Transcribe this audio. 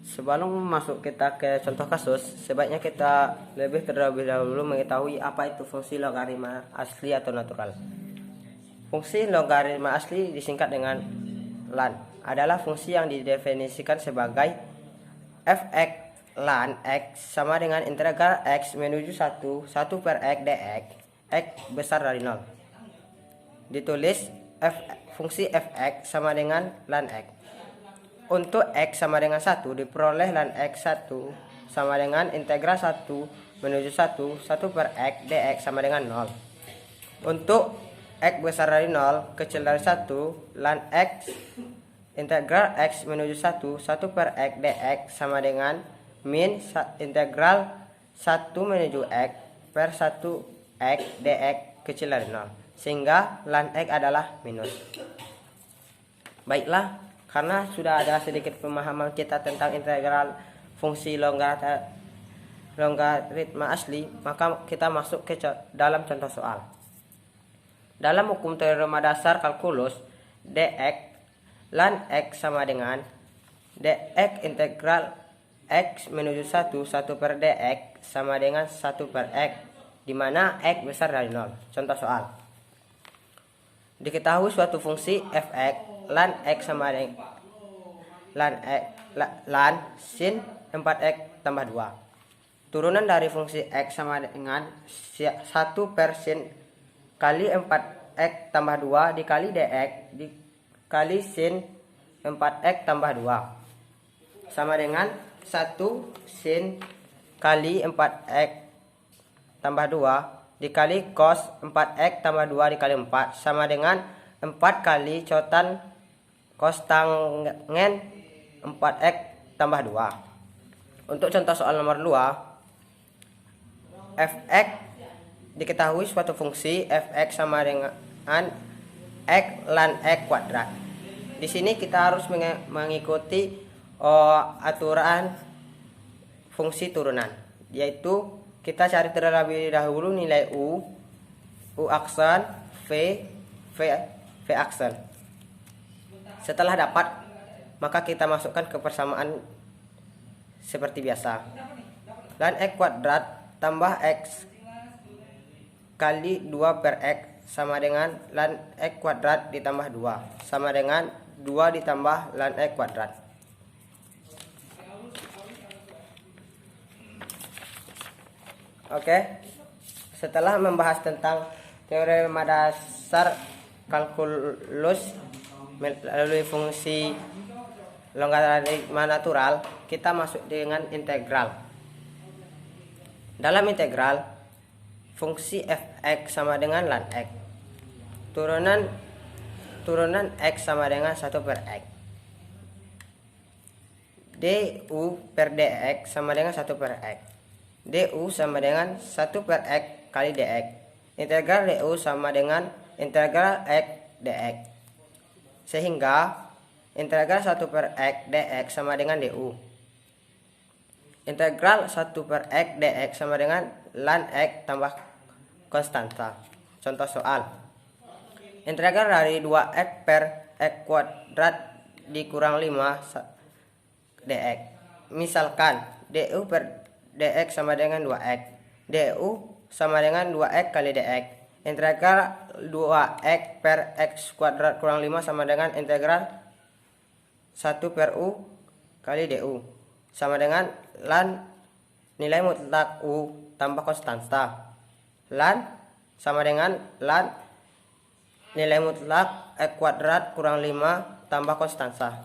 Sebelum masuk kita ke contoh kasus, sebaiknya kita terlebih dahulu mengetahui apa itu fungsi logaritma asli atau natural. Fungsi logaritma asli disingkat dengan lan, adalah fungsi yang didefinisikan sebagai f(x) lan x sama dengan integral x menuju 1 per x dx, x besar dari 0. Ditulis fungsi f(x) sama dengan lan x. Untuk x sama dengan 1 diperoleh lan x1 sama dengan integral 1 menuju 1 per x dx sama dengan 0. Untuk x besar dari 0 kecil dari 1 lan x integral x menuju 1 per x dx sama dengan min integral 1 menuju x per 1 x dx kecil dari 0, sehingga lan x adalah minus. Baiklah, karena sudah ada sedikit pemahaman kita tentang integral fungsi logaritma asli, maka kita masuk ke dalam contoh soal. Dalam hukum teorema dasar kalkulus, dx lan x sama dengan dx integral x menuju 1 per dx sama dengan 1 per x, di mana x besar dari 0. Contoh soal. Diketahui suatu fungsi f(x) lan x sama dengan lan sin 4x tambah 2. Turunan dari fungsi x sama dengan 1 per sin kali 4x tambah 2 dikali dx dikali sin 4x tambah 2 sama dengan 1 sin kali 4x tambah 2 dikali cos 4x tambah 2 dikali 4 sama dengan 4 kali cotan cos tangen 4x tambah 2. Untuk contoh soal nomor 2, f(x) diketahui suatu fungsi f(x) sama dengan x lan x kuadrat. Di sini kita harus mengikuti aturan fungsi turunan, yaitu kita cari terlebih dahulu nilai u aksen, v aksen. Setelah dapat, maka kita masukkan ke persamaan seperti biasa. Lan x kuadrat tambah x kali 2 per x sama dengan lan x kuadrat ditambah 2 sama dengan 2 ditambah lan x kuadrat. Oke, setelah membahas tentang teorema dasar kalkulus melalui fungsi logaritma natural, kita masuk dengan integral. Dalam integral, fungsi f(x) sama dengan lan x. Turunan x sama dengan 1 per x. du per dx sama dengan 1 per x. Du sama dengan 1 per x kali dx. Integral du sama dengan integral x dx. Sehingga integral 1 per x dx sama dengan du. Integral 1 per x dx sama dengan lan x tambah konstanta. Contoh soal. Integral dari 2x per x kuadrat dikurang 5 dx. Misalkan du per dx sama dengan 2x. Du sama dengan 2x kali dx. Integral 2x per x kuadrat kurang 5 sama dengan integral 1 per u kali du sama dengan lan nilai mutlak u tambah konstanta. Lan sama dengan lan nilai mutlak x kuadrat kurang 5 tambah konstanta.